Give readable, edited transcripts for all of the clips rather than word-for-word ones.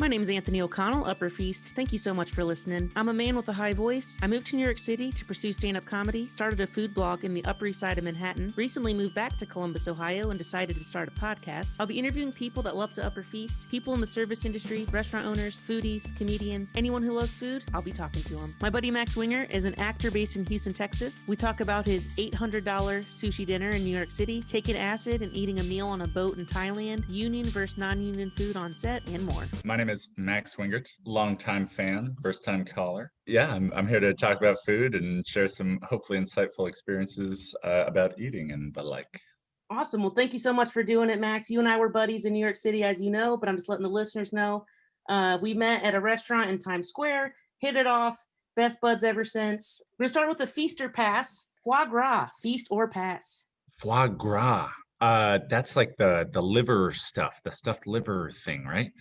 My name's Anthony O'Connell, Upper Feast. Thank you so much for listening. I'm a man with a high voice. I moved to New York City to pursue stand-up comedy, started a food blog in the Upper East Side of Manhattan, recently moved back to Columbus, Ohio, and decided to start a podcast. I'll be interviewing people that love to Upper Feast, people in the service industry, restaurant owners, foodies, comedians, anyone who loves food, I'll be talking to them. My buddy Max Wingert is an actor based in Houston, Texas. We talk about his $800 sushi dinner in New York City, taking acid and eating a meal on a boat in Thailand, union versus non-union food on set, and more. My name is Max Wingert, longtime fan, first-time caller. Yeah, I'm here to talk about food and share some hopefully insightful experiences about eating and the like. Awesome. Well, thank you so much for doing it, Max. You and I were buddies in New York City, as you know, but I'm just letting the listeners know. We met at a restaurant in Times Square, hit it off, best buds ever since. We're going to start with the feast or pass. Foie gras, feast or pass. Foie gras. That's like the liver stuff, the stuffed liver thing, right?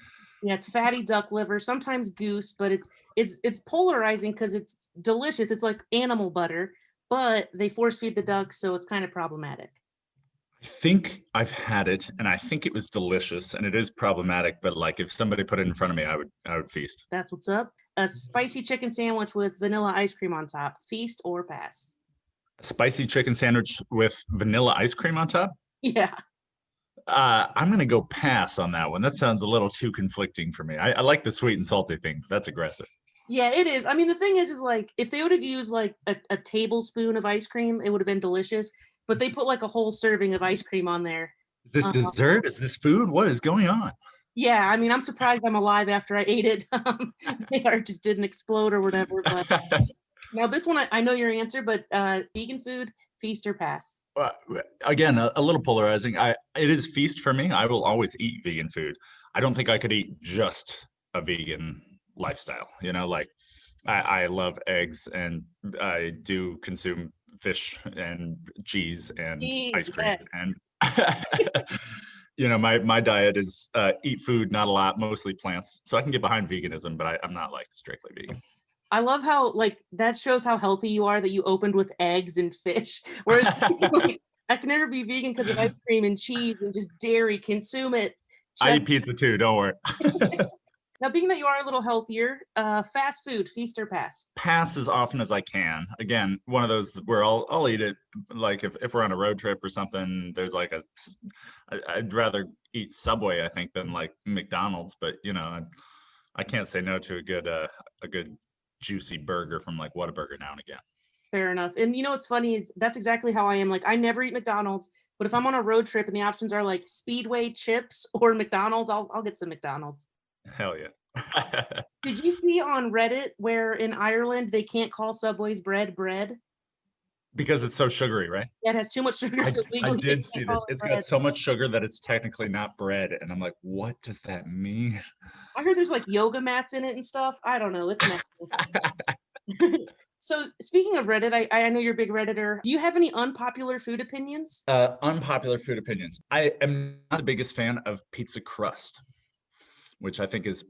Yeah, it's fatty duck liver, sometimes goose, but it's polarizing because it's delicious. It's like animal butter, but they force feed the ducks, so it's kind of problematic. I think I've had it, and I think it was delicious, and it is problematic. But like, if somebody put it in front of me, I would feast. That's what's up. A spicy chicken sandwich with vanilla ice cream on top. Feast or pass? A spicy chicken sandwich with vanilla ice cream on top? Yeah. I'm going to go pass on that one. That sounds a little too conflicting for me. I like the sweet and salty thing. That's aggressive. Yeah, it is. I mean, the thing is like, if they would have used like a tablespoon of ice cream, it would have been delicious. But they put like a whole serving of ice cream on there. Is this dessert? Is this food? What is going on? Yeah, I mean, I'm surprised I'm alive after I ate it. My heart just didn't explode or whatever. But now this one, I know your answer, but vegan food, feast or pass? Again, a little polarizing. It is feast for me. I will always eat vegan food. I don't think I could eat just a vegan lifestyle. You know, like I love eggs and I do consume fish and cheese and ice cream. Yes. And you know, my diet is eat food, not a lot, mostly plants. So I can get behind veganism, but I'm not like strictly vegan. I love how like that shows how healthy you are that you opened with eggs and fish. Whereas like, I can never be vegan because of ice cream and cheese and just dairy. Consume it. I eat pizza too. Don't worry. Now, being that you are a little healthier, fast food, feast or pass? Pass as often as I can. Again, one of those where I'll eat it. Like if we're on a road trip or something, there's like I'd rather eat Subway, I think, than like McDonald's. But you know, I can't say no to a good juicy burger from like Whataburger now and again. Fair enough. And you know what's funny is that's exactly how I am. Like I never eat McDonald's, but if I'm on a road trip and the options are like Speedway chips or McDonald's, I'll get some McDonald's. Hell yeah. Did you see on Reddit where in Ireland they can't call Subway's bread? Because it's so sugary, right? Yeah, it has too much sugar. I did see this. It's got so much sugar that it's technically not bread. And I'm like, what does that mean? I heard there's like yoga mats in it and stuff. I don't know. It's nasty. So speaking of Reddit, I know you're a big Redditor. Do you have any unpopular food opinions? Unpopular food opinions. I am not the biggest fan of pizza crust, which I think is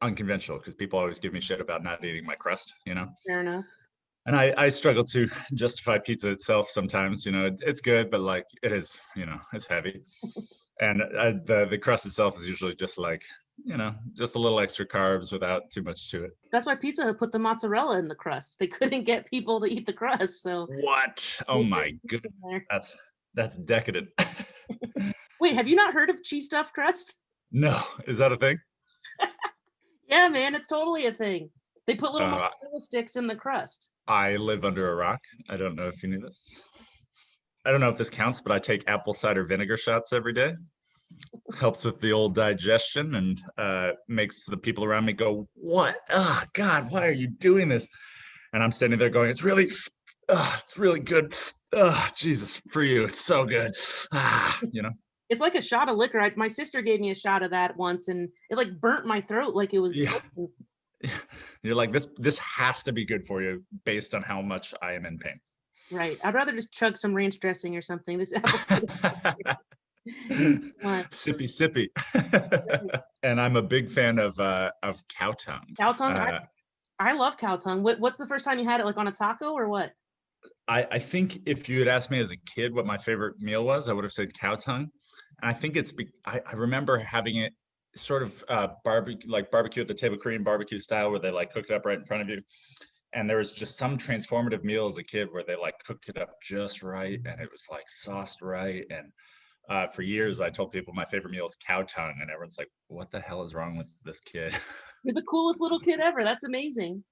unconventional because people always give me shit about not eating my crust, you know? Fair enough. And I struggle to justify pizza itself sometimes. You know, it's good, but like it is, you know, it's heavy. And the crust itself is usually just like, you know, just a little extra carbs without too much to it. That's why Pizza Hut put the mozzarella in the crust. They couldn't get people to eat the crust. So what? Oh my goodness. That's decadent. Wait, have you not heard of cheese stuffed crust? No. Is that a thing? Yeah, man, it's totally a thing. They put little mozzarella sticks in the crust. I live under a rock. I don't know if you knew this. I don't know if this counts, but I take apple cider vinegar shots every day. Helps with the old digestion and makes the people around me go, what? Oh, God, why are you doing this? And I'm standing there going, it's really good. Oh, Jesus, for you. It's so good. You know? It's like a shot of liquor. My sister gave me a shot of that once and it like burnt my throat like it was. Yeah. You're like, this has to be good for you based on how much I am in pain. Right. I'd rather just chug some ranch dressing or something. This sippy. And I'm a big fan of cow tongue. Cow tongue? I love cow tongue. What's the first time you had it, like on a taco or what? I think if you had asked me as a kid what my favorite meal was, I would have said cow tongue. And I think I remember having it sort of barbecue at the table, Korean barbecue style, where they like cook it up right in front of you. And there was just some transformative meal as a kid where they like cooked it up just right, and it was like sauced right. And for years, I told people my favorite meal is cow tongue, and everyone's like, "What the hell is wrong with this kid?" You're the coolest little kid ever. That's amazing.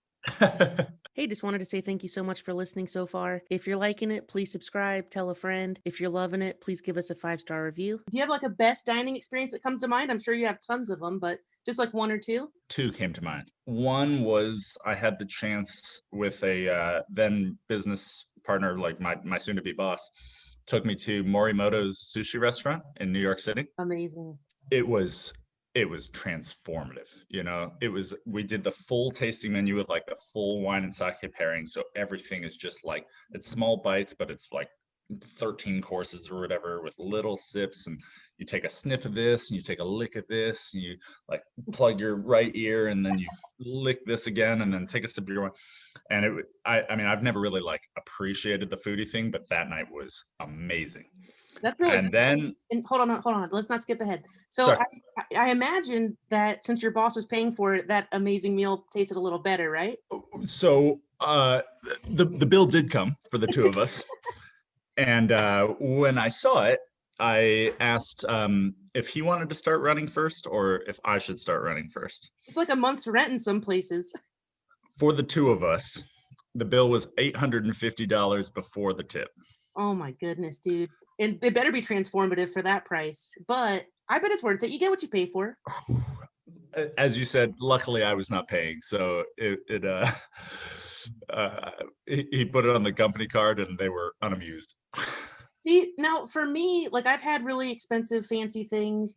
Hey, just wanted to say thank you so much for listening so far. If you're liking it, please subscribe, tell a friend. If you're loving it, please give us a 5-star review. Do you have like a best dining experience that comes to mind? I'm sure you have tons of them, but just like one or two? Two came to mind. One was I had the chance with a then business partner, like my soon-to-be boss, took me to Morimoto's sushi restaurant in New York City. Amazing. It was transformative. We did the full tasting menu with like the full wine and sake pairing, so everything is just like, it's small bites, but it's like 13 courses or whatever with little sips, and you take a sniff of this and you take a lick of this, and you like plug your right ear and then you lick this again and then take a sip of your wine. And I mean, I've never really like appreciated the foodie thing, but that night was amazing. That's really, and then and hold on. Let's not skip ahead. So I imagine that since your boss was paying for it, that amazing meal tasted a little better, right? So the bill did come for the two of us. And when I saw it, I asked if he wanted to start running first or if I should start running first. It's like a month's rent in some places. For the two of us, the bill was $850 before the tip. Oh my goodness, dude. And it better be transformative for that price. But I bet it's worth it. You get what you pay for. As you said, luckily I was not paying. So he put it on the company card and they were unamused. See, now for me, like I've had really expensive, fancy things.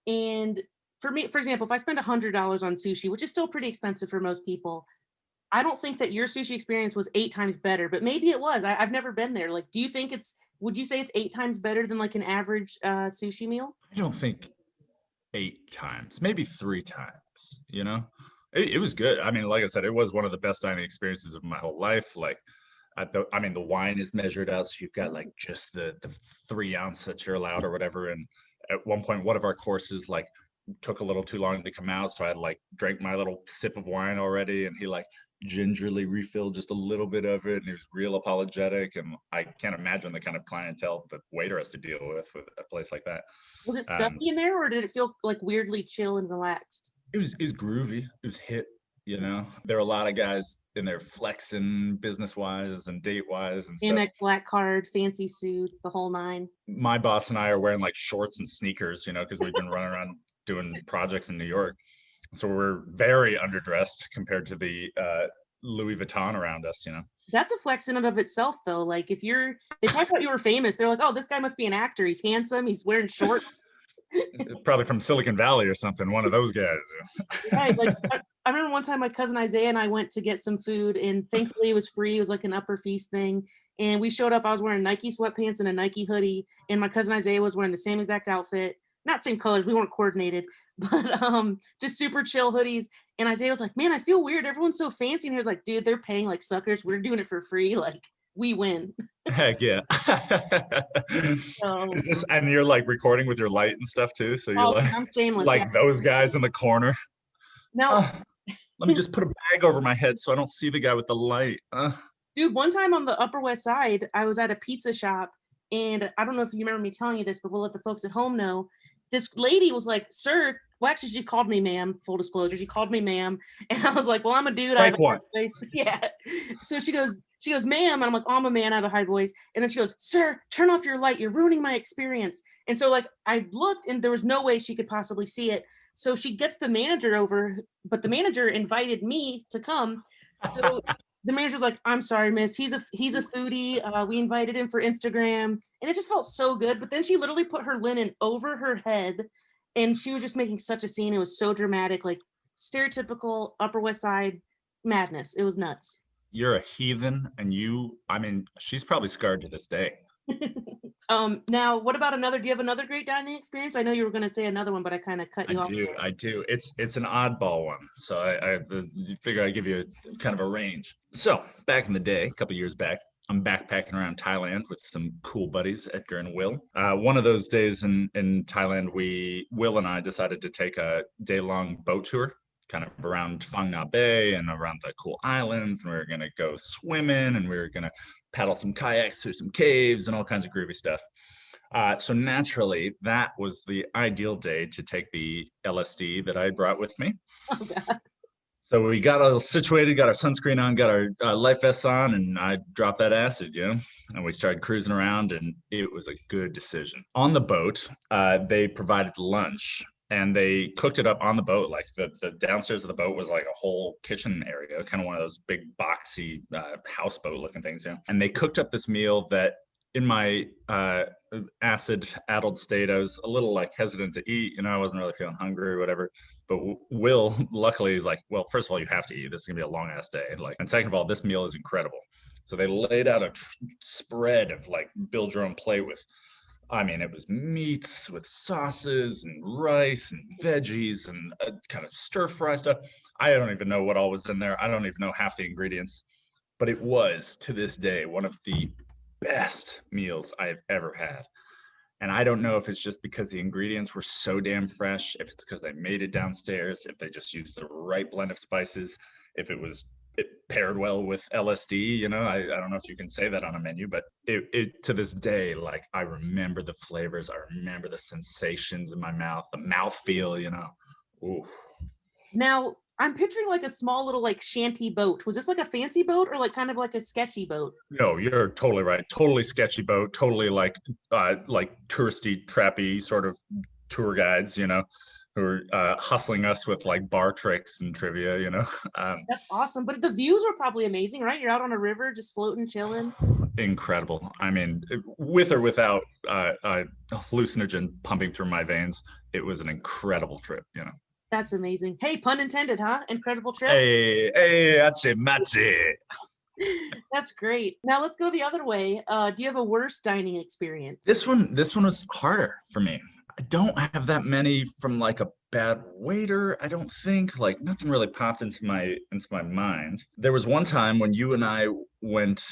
And for me, for example, if I spend $100 on sushi, which is still pretty expensive for most people, I don't think that your sushi experience was 8 times better, but maybe it was. I've never been there. Like, would you say it's 8 times better than like an average sushi meal? I don't think 8 times, maybe 3 times, It was good. I mean, like I said, it was one of the best dining experiences of my whole life. Like, the wine is measured out, so you've got like just the 3 ounce that you're allowed or whatever. And at one point, one of our courses like took a little too long to come out, so I had like drank my little sip of wine already, and he like gingerly refilled just a little bit of it, and he was real apologetic. And I can't imagine the kind of clientele the waiter has to deal with a place like that. Was it stuffy in there, or did it feel like weirdly chill and relaxed? It was groovy. It was hip. There were a lot of guys in there flexing business wise and date wise and stuff. Amex black card, fancy suits, the whole nine. My boss and I are wearing like shorts and sneakers, because we've been running around doing projects in New York. So we're very underdressed compared to the Louis Vuitton around us, That's a flex in and of itself, though. Like they probably thought you were famous. They're like, oh, this guy must be an actor. He's handsome. He's wearing shorts. Probably from Silicon Valley or something. One of those guys. Right. Like I remember one time my cousin Isaiah and I went to get some food, and thankfully it was free. It was like an upper feast thing. And we showed up. I was wearing Nike sweatpants and a Nike hoodie, and my cousin Isaiah was wearing the same exact outfit. Not same colors, we weren't coordinated, but just super chill hoodies. And Isaiah was like, man, I feel weird. Everyone's so fancy. And he was like, dude, they're paying like suckers. We're doing it for free. Like, we win. Heck yeah. And you're like recording with your light and stuff too. So you're like, I'm shameless. Like those guys in the corner. No. Let me just put a bag over my head so I don't see the guy with the light. Dude, one time on the Upper West Side, I was at a pizza shop, and I don't know if you remember me telling you this, but we'll let the folks at home know. This lady was like, sir, well, actually, she called me ma'am, full disclosure. She called me ma'am. And I was like, well, I'm a dude. I have a high voice. Yeah. So she goes, ma'am. And I'm like, oh, I'm a man. I have a high voice. And then she goes, sir, turn off your light. You're ruining my experience. And so like I looked, and there was no way she could possibly see it. So she gets the manager over, but the manager invited me to come. So the manager's like, I'm sorry, miss. He's a foodie. We invited him for Instagram. And it just felt so good. But then she literally put her linen over her head, and she was just making such a scene. It was so dramatic, like stereotypical Upper West Side madness. It was nuts. You're a heathen, and she's probably scarred to this day. Now, what about do you have another great dining experience? I know you were going to say another one, but I kind of cut you off. I do. It's an oddball one. So I figure I'd give you kind of a range. So back in the day, a couple years back, I'm backpacking around Thailand with some cool buddies, Edgar and Will. One of those days in Thailand, Will and I decided to take a day-long boat tour, kind of around Phang Nga Bay and around the cool islands. And we were going to go swimming, and we were going to paddle some kayaks through some caves and all kinds of groovy stuff. So naturally, that was the ideal day to take the LSD that I brought with me. Oh, God. So we got all situated, got our sunscreen on, got our life vests on, and I dropped that acid, and we started cruising around, and it was a good decision. On the boat, they provided lunch, and they cooked it up on the boat. Like the downstairs of the boat was like a whole kitchen area, kind of one of those big boxy houseboat looking things, And they cooked up this meal that, in my acid-addled state, I was a little like hesitant to eat. I wasn't really feeling hungry or whatever. But Will, luckily, is like, well, first of all, you have to eat. This is gonna be a long ass day. And second of all, this meal is incredible. So they laid out a spread of like build your own plate with, I mean, it was meats with sauces and rice and veggies and kind of stir fry stuff. I don't even know what all was in there. I don't even know half the ingredients, but it was, to this day, one of the best meals I've ever had. And I don't know if it's just because the ingredients were so damn fresh, if it's because they made it downstairs, if they just used the right blend of spices, if it paired well with LSD, I don't know if you can say that on a menu, but it to this day, like, I remember the flavors, I remember the sensations in my mouth, the mouthfeel, Ooh. Now, I'm picturing like a small little like shanty boat. Was this like a fancy boat or like kind of like a sketchy boat? No, you're totally right. Totally sketchy boat. Totally like touristy, trappy sort of tour guides, who are hustling us with like bar tricks and trivia, That's awesome. But the views were probably amazing, right? You're out on a river, just floating, chilling. Incredible. I mean, with or without hallucinogen pumping through my veins, it was an incredible trip, That's amazing. Hey, pun intended, huh? Incredible trip. Hey, machi. That's great. Now let's go the other way. Do you have a worse dining experience? This one was harder for me. I don't have that many from like a bad waiter. I don't think, like, nothing really popped into my mind. There was one time when you and I went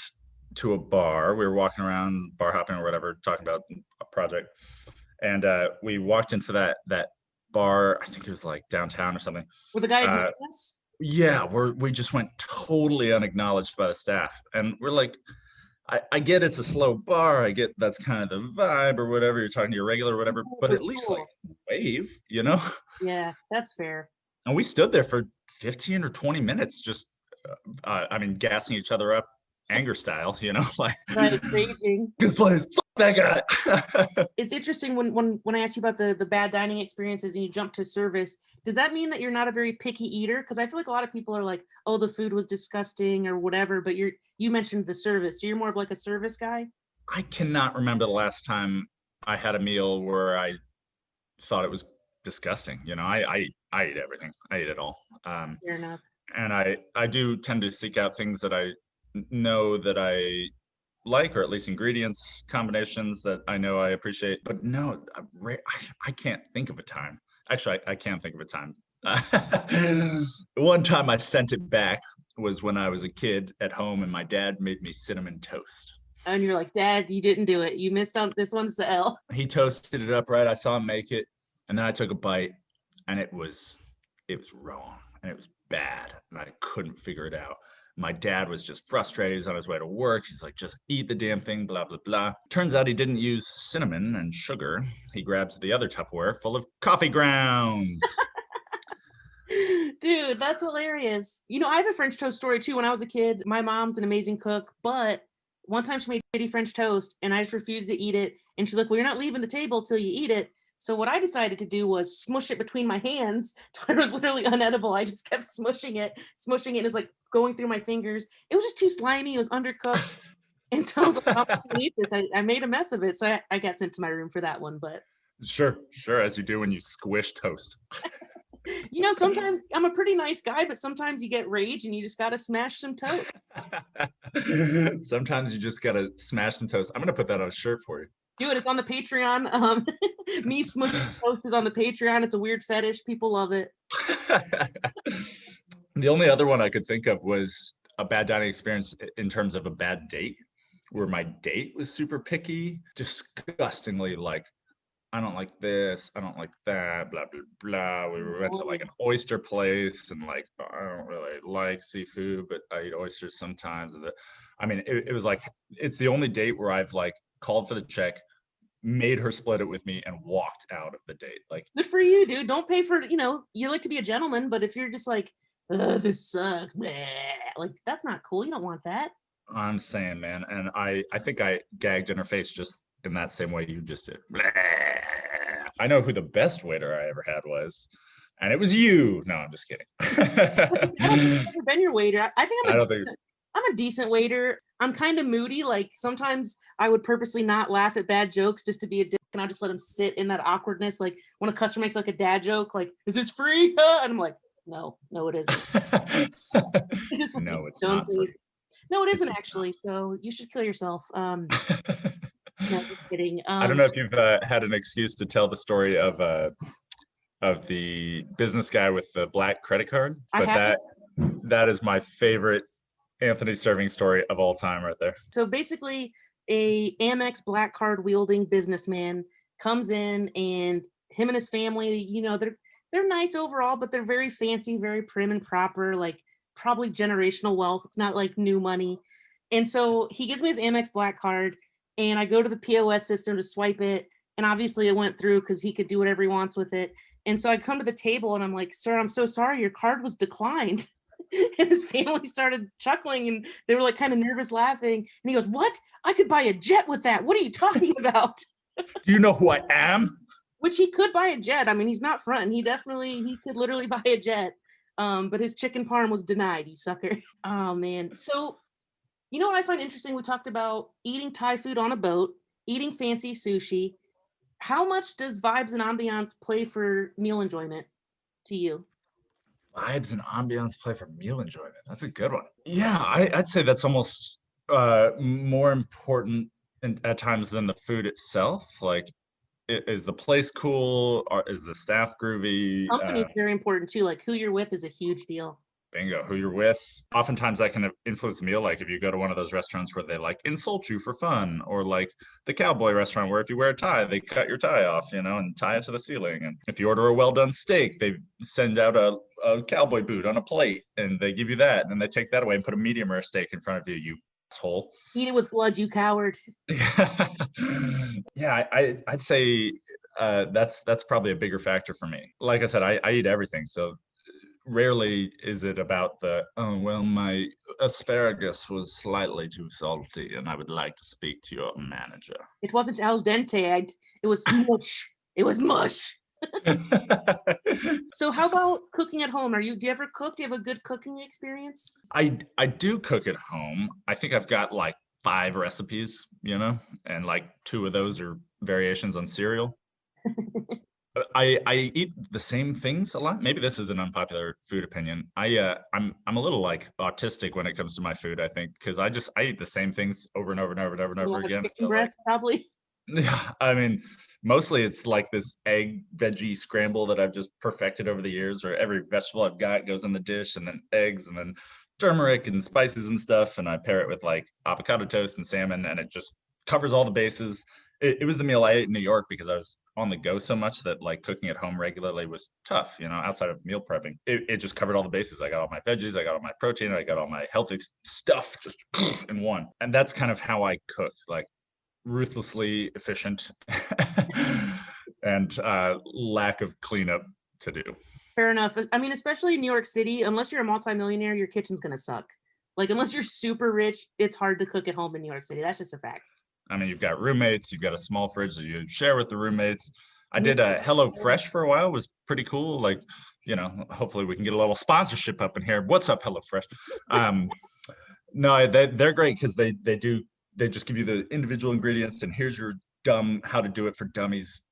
to a bar. We were walking around, bar hopping or whatever, talking about a project, and we walked into that bar. I think it was like downtown or something. With the guy ignoring us? Yeah, we just went totally unacknowledged by the staff, and we're like, I get it's a slow bar, I get that's kind of the vibe or whatever, you're talking to your regular or whatever, but at least like wave, Yeah, that's fair. And we stood there for 15 or 20 minutes, just I mean, gassing each other up, anger style, like, right, raging. This place, that guy. It's interesting when I asked you about the bad dining experiences and you jump to service. Does that mean that you're not a very picky eater? Because I feel like a lot of people are like, oh, the food was disgusting or whatever, but you mentioned the service. So you're more of like a service guy? I cannot remember the last time I had a meal where I thought it was disgusting. I eat everything. I eat it all. Fair enough. And I do tend to seek out things that I know that I like, or at least ingredients combinations that I know I appreciate. But no, I can't think of a time. Actually, I can think of a time. One time I sent it back was when I was a kid at home and my dad made me cinnamon toast. And you're like, Dad, you didn't do it. You missed on this. One's the L. He toasted it up right. I saw him make it, and then I took a bite, and it was wrong, and it was bad, and I couldn't figure it out. My dad was just frustrated. He's on his way to work. He's like, just eat the damn thing, blah, blah, blah. Turns out he didn't use cinnamon and sugar. He grabs the other Tupperware full of coffee grounds. Dude, that's hilarious. I have a French toast story too. When I was a kid, my mom's an amazing cook, but one time she made shitty French toast and I just refused to eat it. And she's like, well, you're not leaving the table till you eat it. So what I decided to do was smush it between my hands to where it was literally unedible. I just kept smushing it. And it was like going through my fingers. It was just too slimy. It was undercooked. And so I was like, I'm not gonna eat this. I made a mess of it. So I got sent to my room for that one. But Sure, as you do when you squish toast. Sometimes I'm a pretty nice guy, but sometimes you get rage and you just got to smash some toast. Sometimes you just got to smash some toast. I'm going to put that on a shirt for you. Dude, it's on the Patreon. Me smushing toast is on the Patreon. It's a weird fetish. People love it. The only other one I could think of was a bad dining experience in terms of a bad date. where my date was super picky, disgustingly like, I don't like this, I don't like that, blah blah blah. We went to like an oyster place, and like I don't really like seafood, but I eat oysters sometimes. I mean, it was like, it's the only date where I've like called for the check, made her split it with me, and walked out of the date. Like, good for you, dude. Don't pay for, you like to be a gentleman, but if you're just like, this sucks, bleh, like that's not cool. You don't want that. I'm saying, man, and I think I gagged in her face just in that same way you just did. I know who the best waiter I ever had was, and it was you. No, I'm just kidding. I don't think I've ever been your waiter. I think I don't think. I'm a decent waiter. I'm kind of moody. Like sometimes I would purposely not laugh at bad jokes just to be a dick, and I'll just let them sit in that awkwardness. Like when a customer makes like a dad joke, like, "Is this free?" And I'm like, "No, it isn't." No, it's not free. No, it isn't actually. So you should kill yourself. No, just kidding. I don't know if you've had an excuse to tell the story of the business guy with the black credit card, but that is my favorite Anthony serving story of all time right there. So basically, a Amex black card wielding businessman comes in, and him and his family, they're nice overall, but they're very fancy, very prim and proper, like probably generational wealth. It's not like new money. And so he gives me his Amex black card, and I go to the POS system to swipe it. And obviously it went through because he could do whatever he wants with it. And so I come to the table and I'm like, "Sir, I'm so sorry, your card was declined." And his family started chuckling, and they were like kind of nervous laughing. And he goes, "What? I could buy a jet with that. What are you talking about?" Do you know who I am? Which he could buy a jet. I mean, he's not fronting. He could literally buy a jet. But his chicken parm was denied, you sucker. Oh man. So, what I find interesting, we talked about eating Thai food on a boat, eating fancy sushi. How much does vibes and ambiance play for meal enjoyment to you? Vibes and ambiance play for meal enjoyment. That's a good one. Yeah, I'd say that's almost more important at times than the food itself. Like, is the place cool, or is the staff groovy? Company is very important too. Like who you're with is a huge deal. Bingo, who you're with. Oftentimes that can influence the meal. Like if you go to one of those restaurants where they like insult you for fun, or like the cowboy restaurant where if you wear a tie, they cut your tie off, and tie it to the ceiling. And if you order a well-done steak, they send out a cowboy boot on a plate and they give you that. And then they take that away and put a medium rare steak in front of you, you asshole. Eat it with blood, you coward. Yeah, I'd say that's probably a bigger factor for me. Like I said, I eat everything. So rarely is it about my asparagus was slightly too salty and I would like to speak to your manager. It wasn't al dente. It was mush. It was mush. So how about cooking at home? Do you ever cook? Do you have a good cooking experience? I do cook at home. I think I've got like 5 recipes, and like 2 of those are variations on cereal. I eat the same things a lot. Maybe this is an unpopular food opinion. I'm a little like autistic when it comes to my food, I think, because I eat the same things over and over and over and over and over again. Chicken breast, probably. Yeah, I mean, mostly it's like this egg veggie scramble that I've just perfected over the years, or every vegetable I've got goes in the dish, and then eggs, and then turmeric and spices and stuff, and I pair it with like avocado toast and salmon, and it just covers all the bases. It was the meal I ate in New York because I was on the go so much that like cooking at home regularly was tough, outside of meal prepping. It just covered all the bases. I got all my veggies, I got all my protein, I got all my healthy stuff just in one. And that's kind of how I cook, like ruthlessly efficient and lack of cleanup to do. Fair enough. I mean, especially in New York City, unless you're a multimillionaire, your kitchen's going to suck. Like, unless you're super rich, it's hard to cook at home in New York City. That's just a fact. I mean, you've got roommates, you've got a small fridge that you share with the roommates. I did a Hello Fresh for a while. It was pretty cool. Like, hopefully we can get a little sponsorship up in here. What's up, Hello Fresh? No, they're great because they just give you the individual ingredients and here's your dumb how to do it for dummies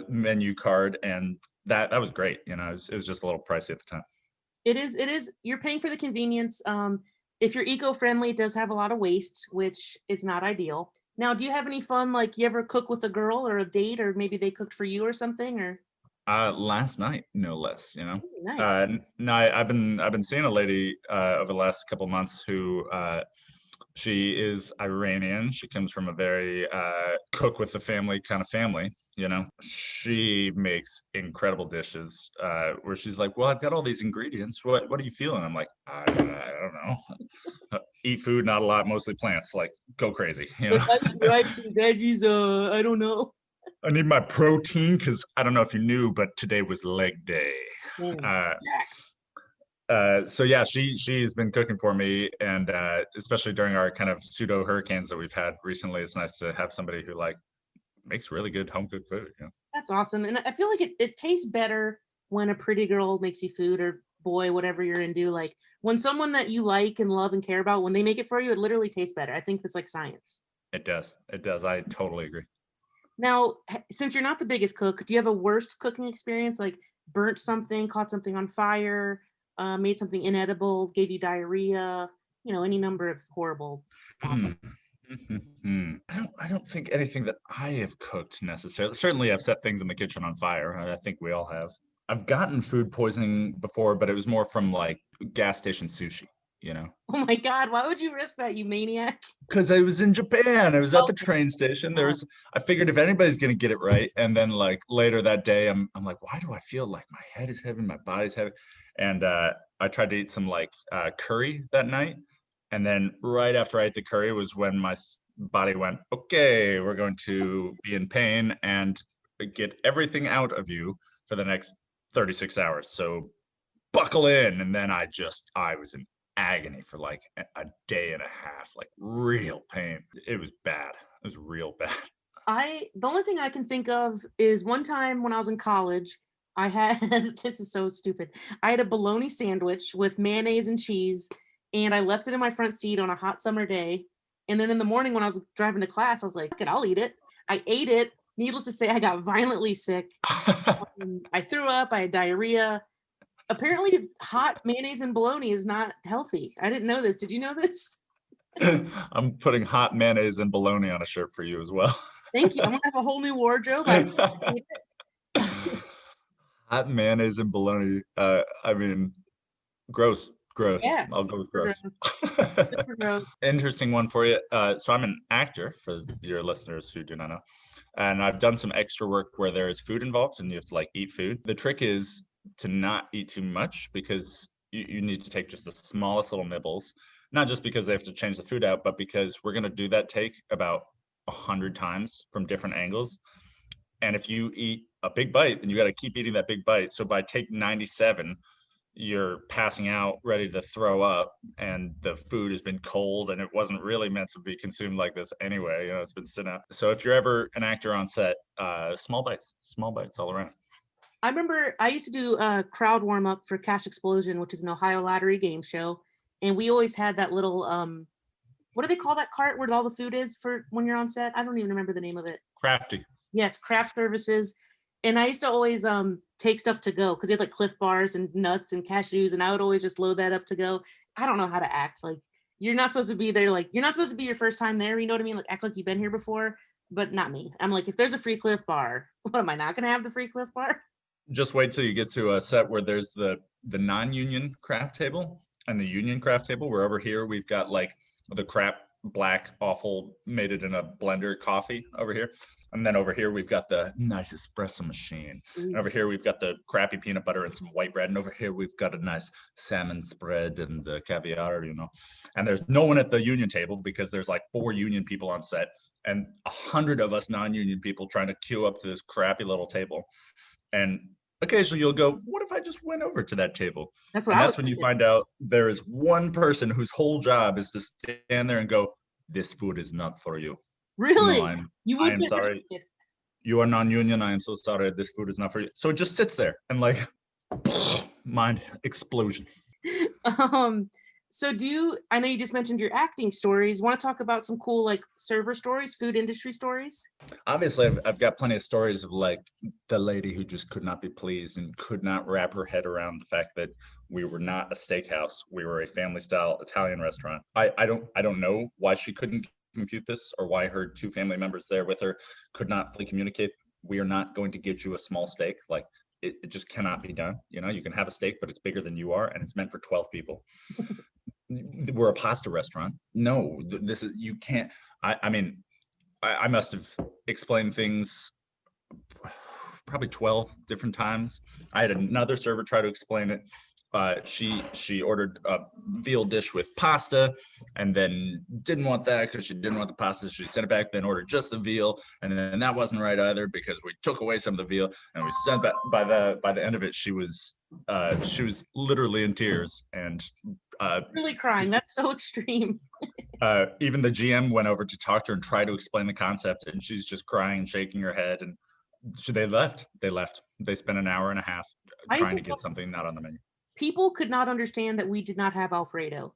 menu card, and that was great. It was just a little pricey at the time. It is. You're paying for the convenience. If you're eco-friendly, it does have a lot of waste, which is not ideal. Now, do you have any fun, like you ever cook with a girl or a date, or maybe they cooked for you or something, or? Last night, no less, Nice. No, I've been seeing a lady over the last couple months who She is Iranian. She comes from a very cook with the family kind of family, you know. She makes incredible dishes where she's like, well, I've got all these ingredients. What are you feeling? I'm like, I don't know. Eat food, not a lot, mostly plants. Like, go crazy, you know. Like, I need rice and veggies. I don't know. I need my protein because I don't know if you knew, but today was leg day. Man, Uh, jacked. so yeah, she's been cooking for me, and especially during our kind of pseudo hurricanes that we've had recently, it's nice to have somebody who like makes really good home cooked food. You know? That's awesome. And I feel like it tastes better when a pretty girl makes you food, or boy, whatever you're into. Like when someone that you like and love and care about, when they make it for you, it literally tastes better. I think that's like science. It does. It does. I totally agree. Now, since you're not the biggest cook, do you have a worst cooking experience? Like burnt something, caught something on fire, made something inedible, gave you diarrhea, any number of horrible. Hmm. I don't think anything that I have cooked necessarily. Certainly, I've set things in the kitchen on fire. I think we all have. I've gotten food poisoning before, but it was more from like gas station sushi, you know. Oh my God, why would you risk that, you maniac? Because I was in Japan. I was at the Okay. train station. I figured if anybody's gonna get it right, and then like later that day, I'm like, why do I feel like my head is heavy, my body's heavy? And I tried to eat some like curry that night, and then right after I ate the curry was when my body went, okay, we're going to be in pain and get everything out of you for the next 36 hours. So buckle in. And then I was in agony for like a day and a half, like real pain. It was bad. It was real bad. The only thing I can think of is one time when I was in college, I had this is so stupid. I had a bologna sandwich with mayonnaise and cheese, and I left it in my front seat on a hot summer day. And then in the morning when I was driving to class, I was like, "Fuck it, I'll eat it." I ate it. Needless to say, I got violently sick. I threw up. I had diarrhea. Apparently, hot mayonnaise and bologna is not healthy. I didn't know this. Did you know this? I'm putting hot mayonnaise and bologna on a shirt for you as well. Thank you. I'm gonna have a whole new wardrobe. I appreciate it. Hot mayonnaise and bologna. I mean, gross. Gross. Yeah, I'll go with super gross. gross. Super gross. Interesting one for you. So I'm an actor for your listeners who do not know. And I've done some extra work where there is food involved and you have to like eat food. The trick is to not eat too much because you need to take just the smallest little nibbles, not just because they have to change the food out, but because we're going to do that take about 100 times from different angles. And if you eat a big bite, then you got to keep eating that big bite. So by take 97, you're passing out ready to throw up, and the food has been cold and it wasn't really meant to be consumed like this anyway. It's been sitting out. So if you're ever an actor on set, small bites all around. I remember I used to do a crowd warm up for Cash Explosion, which is an Ohio lottery game show, and we always had that little what do they call that cart where all the food is for when you're on set? I don't even remember the name of it. Crafty. Yes, craft services. And I used to always take stuff to go because they had like Cliff Bars and nuts and cashews, and I would always just load that up to go. I don't know how to act. Like you're not supposed to be there. Like you're not supposed to be your first time there. You know what I mean? Like act like you've been here before, but not me. I'm like, if there's a free Cliff Bar, what am I not going to have the free Cliff Bar? Just wait till you get to a set where there's the non-union craft table and the union craft table. Where over here we've got like the crap black awful made it in a blender coffee over here, and then over here we've got the nice espresso machine, and over here we've got the crappy peanut butter and some white bread, and over here we've got a nice salmon spread and the caviar, and there's no one at the union table because there's like 4 union people on set and 100 of us non-union people trying to queue up to this crappy little table. And occasionally you'll go, what if I just went over to that table? That's what And I that's was when you thinking. find out there is one person whose whole job is to stand there and go, this food is not for you. Really? No, You I would am get sorry. You are non-union. I am so sorry. This food is not for you. So it just sits there and like mind explosion. So I know you just mentioned your acting stories. Want to talk about some cool like server stories, food industry stories? Obviously, I've got plenty of stories of like the lady who just could not be pleased and could not wrap her head around the fact that we were not a steakhouse. We were a family style Italian restaurant. I don't know why she couldn't compute this or why her 2 family members there with her could not fully communicate. We are not going to get you a small steak. Like it just cannot be done. You can have a steak, but it's bigger than you are, and it's meant for 12 people. we're a pasta restaurant. No, this is, you can't. I mean, I must have explained things probably 12 different times. I had another server try to explain it. She ordered a veal dish with pasta and then didn't want that because she didn't want the pasta. She sent it back, then ordered just the veal, and then that wasn't right either because we took away some of the veal, and we sent that. By the end of it, she was literally in tears and really crying. That's so extreme. even the GM went over to talk to her and try to explain the concept, and she's just crying and shaking her head. And they left. They spent an hour and a half trying to get something not on the menu. People could not understand that we did not have Alfredo.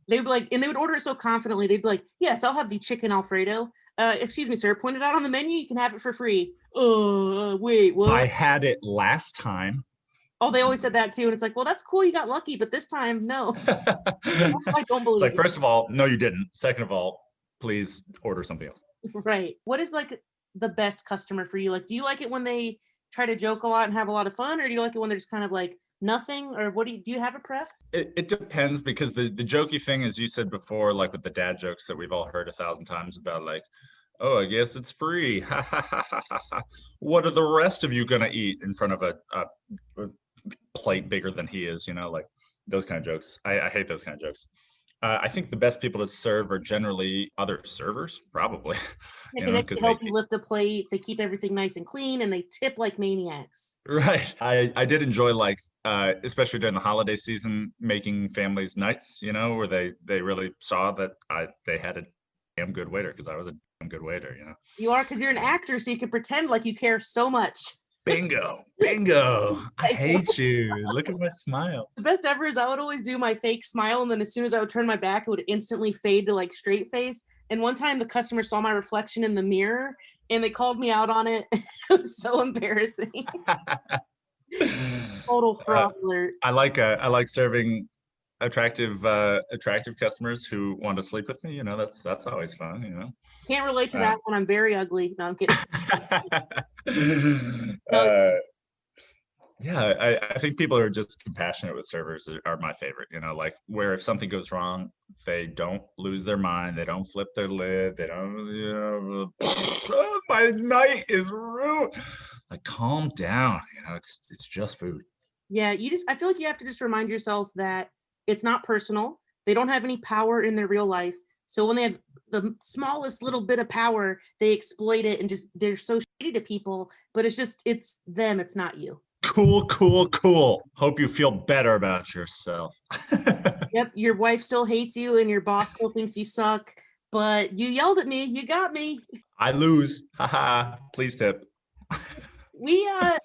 They would be like, and they would order it so confidently. They'd be like, "Yes, I'll have the chicken Alfredo. Excuse me, sir. Point it out on the menu. You can have it for free." Wait, what? I had it last time. Oh, they always said that too. And it's like, well, that's cool. You got lucky, but this time, no. I don't believe it's like, first of all, no, you didn't. Second of all, please order something else. Right. What is like the best customer for you? Like, do you like it when they try to joke a lot and have a lot of fun, or do you like it when they're just kind of like nothing? Or what do you have a pref? It depends, because the jokey thing, as you said before, like with the dad jokes that we've all heard 1,000 times about, like, oh, I guess it's free. What are the rest of you gonna eat in front of a plate bigger than he is? You know, like those kind of jokes. I hate those kind of jokes. I think the best people to serve are generally other servers, probably. Because they help you lift a plate. They keep everything nice and clean, and they tip like maniacs. Right. I did enjoy, like, especially during the holiday season, making families nights, you know, where they really saw that they had a damn good waiter, because I was a damn good waiter, you know. You are, because you're an actor, so you can pretend like you care so much. Bingo. I hate you. Look at my smile. The best ever is I would always do my fake smile, and then as soon as I would turn my back, it would instantly fade to like straight face. And one time the customer saw my reflection in the mirror and they called me out on it. It was so embarrassing. Total fraud alert. I like serving attractive customers who want to sleep with me. You know, that's always fun, you know. Can't relate to that when I'm very ugly. No, I'm kidding. Yeah, I think people who are just compassionate with servers are my favorite, you know, like where if something goes wrong, they don't lose their mind, they don't flip their lid, they don't, you know, oh, my night is ruined. Like, calm down, you know, it's just food. Yeah, I feel like you have to just remind yourself that it's not personal. They don't have any power in their real life. So when they have the smallest little bit of power, they exploit it, and just, they're so shitty to people, but it's them, it's not you. Cool. Hope you feel better about yourself. Yep, your wife still hates you and your boss still thinks you suck, but you yelled at me, you got me. I lose. Haha. Please tip. We had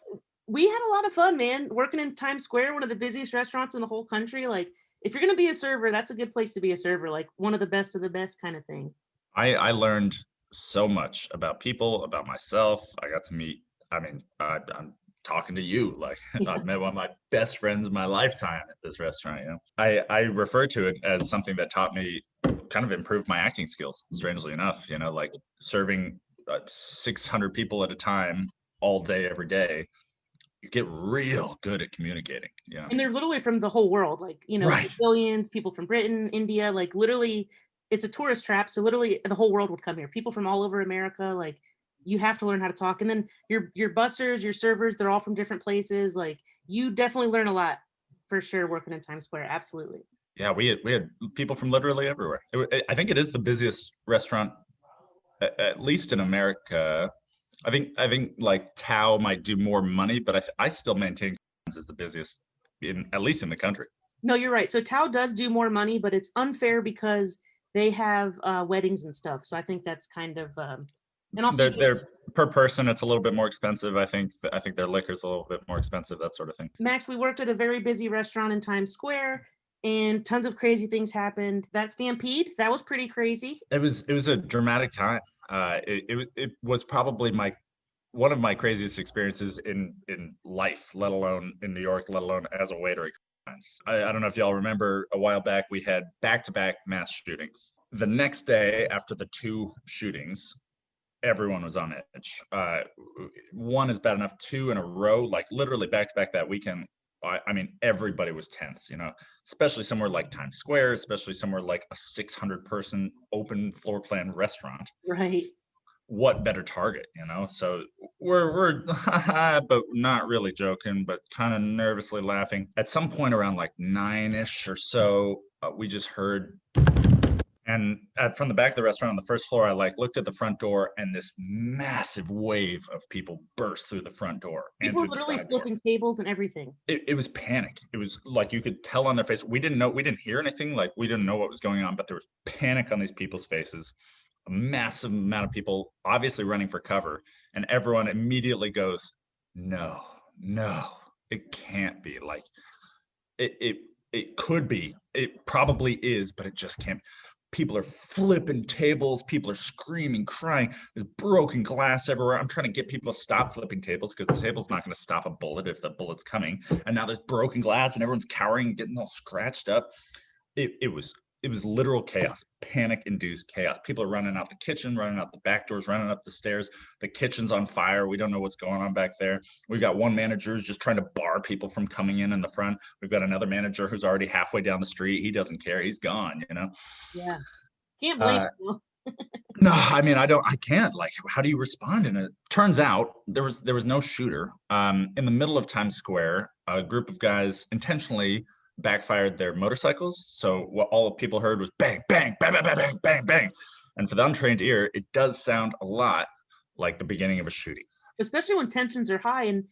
a lot of fun, man, working in Times Square, one of the busiest restaurants in the whole country. Like, if you're going to be a server, that's a good place to be a server, like one of the best kind of thing. I learned so much about people, about myself. I got to meet, I mean, I'm talking to you, like, I've met one of my best friends in my lifetime at this restaurant, you know. I refer to it as something that taught me, kind of improved my acting skills, strangely enough, you know, like serving 600 people at a time all day, every day. You get real good at communicating, you know. And they're literally from the whole world, like, you know, right. Billions, people from Britain, India, like literally it's a tourist trap. So literally the whole world would come here. People from all over America, like, you have to learn how to talk. And then your bussers, your servers, they're all from different places. Like, you definitely learn a lot for sure working in Times Square. Absolutely. Yeah, we had people from literally everywhere. I think it is the busiest restaurant, at least in America. I think like Tao might do more money, but I still maintain as the busiest at least in the country. No, you're right. So Tao does do more money, but it's unfair because they have weddings and stuff. So I think that's kind of and also they're per person, it's a little bit more expensive. I think their liquor's a little bit more expensive, that sort of thing. Max, we worked at a very busy restaurant in Times Square, and tons of crazy things happened. That stampede, that was pretty crazy. It was a dramatic time. It was probably one of my craziest experiences in life, let alone in New York, let alone as a waiter. I don't know if y'all remember, a while back we had back-to-back mass shootings. The next day after the two shootings, everyone was on edge. One is bad enough, two in a row, like literally back to back that weekend, I mean, everybody was tense, especially somewhere like Times Square, especially somewhere like a 600-person open floor plan restaurant. Right. What better target, So we're but not really joking, but kind of nervously laughing. At some point around like 9-ish or so, we just heard, and from the back of the restaurant on the first floor, I like looked at the front door, and this massive wave of people burst through the front door and People through were the literally side door. flipping tables and everything. It was panic. It was like you could tell on their face. We didn't hear anything. Like we didn't know what was going on, but there was panic on these people's faces. A massive amount of people obviously running for cover, and everyone immediately goes, no, it can't be. Like it could be, it probably is, but it just can't. People are flipping tables, people are screaming, crying, there's broken glass everywhere. I'm trying to get people to stop flipping tables because the table's not going to stop a bullet if the bullet's coming. And now there's broken glass and everyone's cowering and getting all scratched up. It was literal chaos, panic-induced chaos. People are running out the kitchen, running out the back doors, running up the stairs. The kitchen's on fire. We don't know what's going on back there. We've got one manager who's just trying to bar people from coming in the front. We've got another manager who's already halfway down the street. He doesn't care. He's gone, Yeah. Can't blame you. No, I mean, I can't. Like, how do you respond in it? Turns out there was no shooter. In the middle of Times Square, a group of guys intentionally backfired their motorcycles. So what all the people heard was bang, bang, bang, bang, bang, bang, bang, bang. And for the untrained ear, it does sound a lot like the beginning of a shooting. Especially when tensions are high. And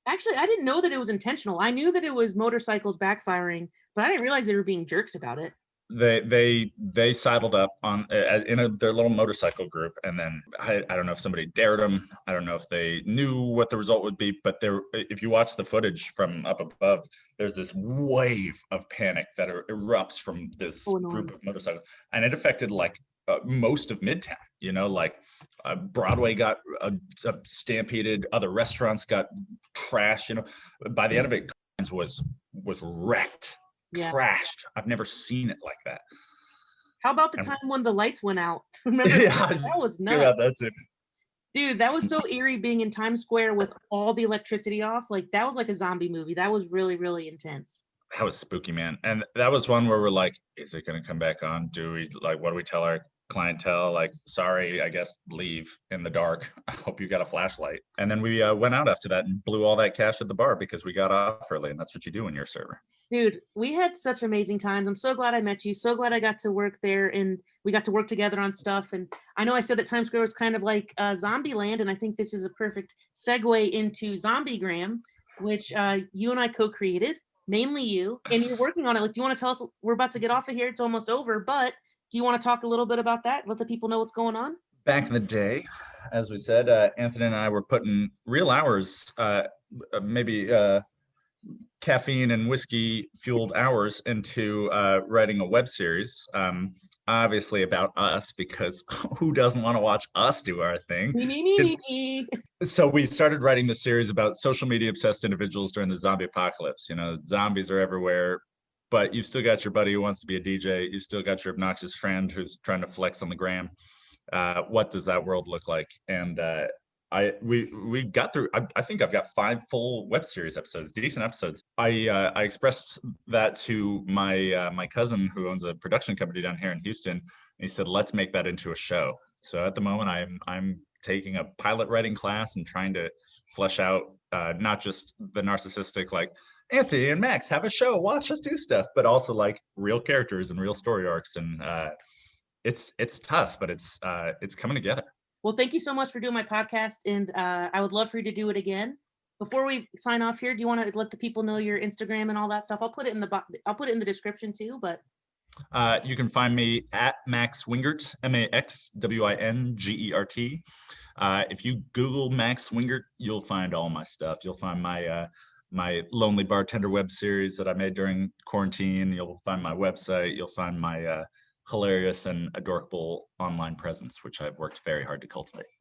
actually, I didn't know that it was intentional. I knew that it was motorcycles backfiring, but I didn't realize they were being jerks about it. They sidled up on their little motorcycle group, and then I don't know if somebody dared them. I don't know if they knew what the result would be, but if you watch the footage from up above, there's this wave of panic that erupts from this group of motorcycles, and it affected like most of Midtown. Like Broadway got stampeded, other restaurants got trashed. By the end of it, was wrecked. Yeah. Crashed. I've never seen it like that. How about the time when the lights went out? Remember? Yeah, that was nuts. Yeah, that's it. Dude, that was so eerie being in Times Square with all the electricity off. Like that was like a zombie movie. That was really, really intense. That was spooky, man. And that was one where we're like, is it going to come back on? What do we tell our clientele? Like, sorry, I guess leave in the dark. I hope you got a flashlight. And then we went out after that and blew all that cash at the bar because we got off early, and that's what you do when you're a server. Dude, we had such amazing times. I'm so glad I met you. So glad I got to work there and we got to work together on stuff. And I know I said that Times Square was kind of like zombie land, and I think this is a perfect segue into Zombiegram, which you and I co-created, mainly you, and you're working on it. Like, do you want to tell us? We're about to get off of here. It's almost over, but do you want to talk a little bit about that? Let the people know what's going on? Back in the day, as we said, Anthony and I were putting real hours, maybe caffeine and whiskey fueled hours into writing a web series, obviously about us, because who doesn't want to watch us do our thing? Me. So we started writing the series about social media obsessed individuals during the zombie apocalypse. Zombies are everywhere, but you've still got your buddy who wants to be a DJ. You've still got your obnoxious friend who's trying to flex on the gram. What does that world look like? And we got through. I think I've got 5 full web series episodes, decent episodes. I expressed that to my cousin who owns a production company down here in Houston. And he said, "Let's make that into a show." So at the moment, I'm taking a pilot writing class and trying to flesh out not just the narcissistic, like, Anthony and Max have a show, watch us do stuff, but also like real characters and real story arcs. And it's tough, but it's coming together. Well, thank you so much for doing my podcast, and I would love for you to do it again. Before we sign off here, do you want to let the people know your Instagram and all that stuff? I'll put it in the description too. But you can find me at Max Wingert, MaxWingert. If you Google Max Wingert, you'll find all my stuff. You'll find my Lonely Bartender web series that I made during quarantine. You'll find my website. You'll find my hilarious and adorable online presence, which I've worked very hard to cultivate.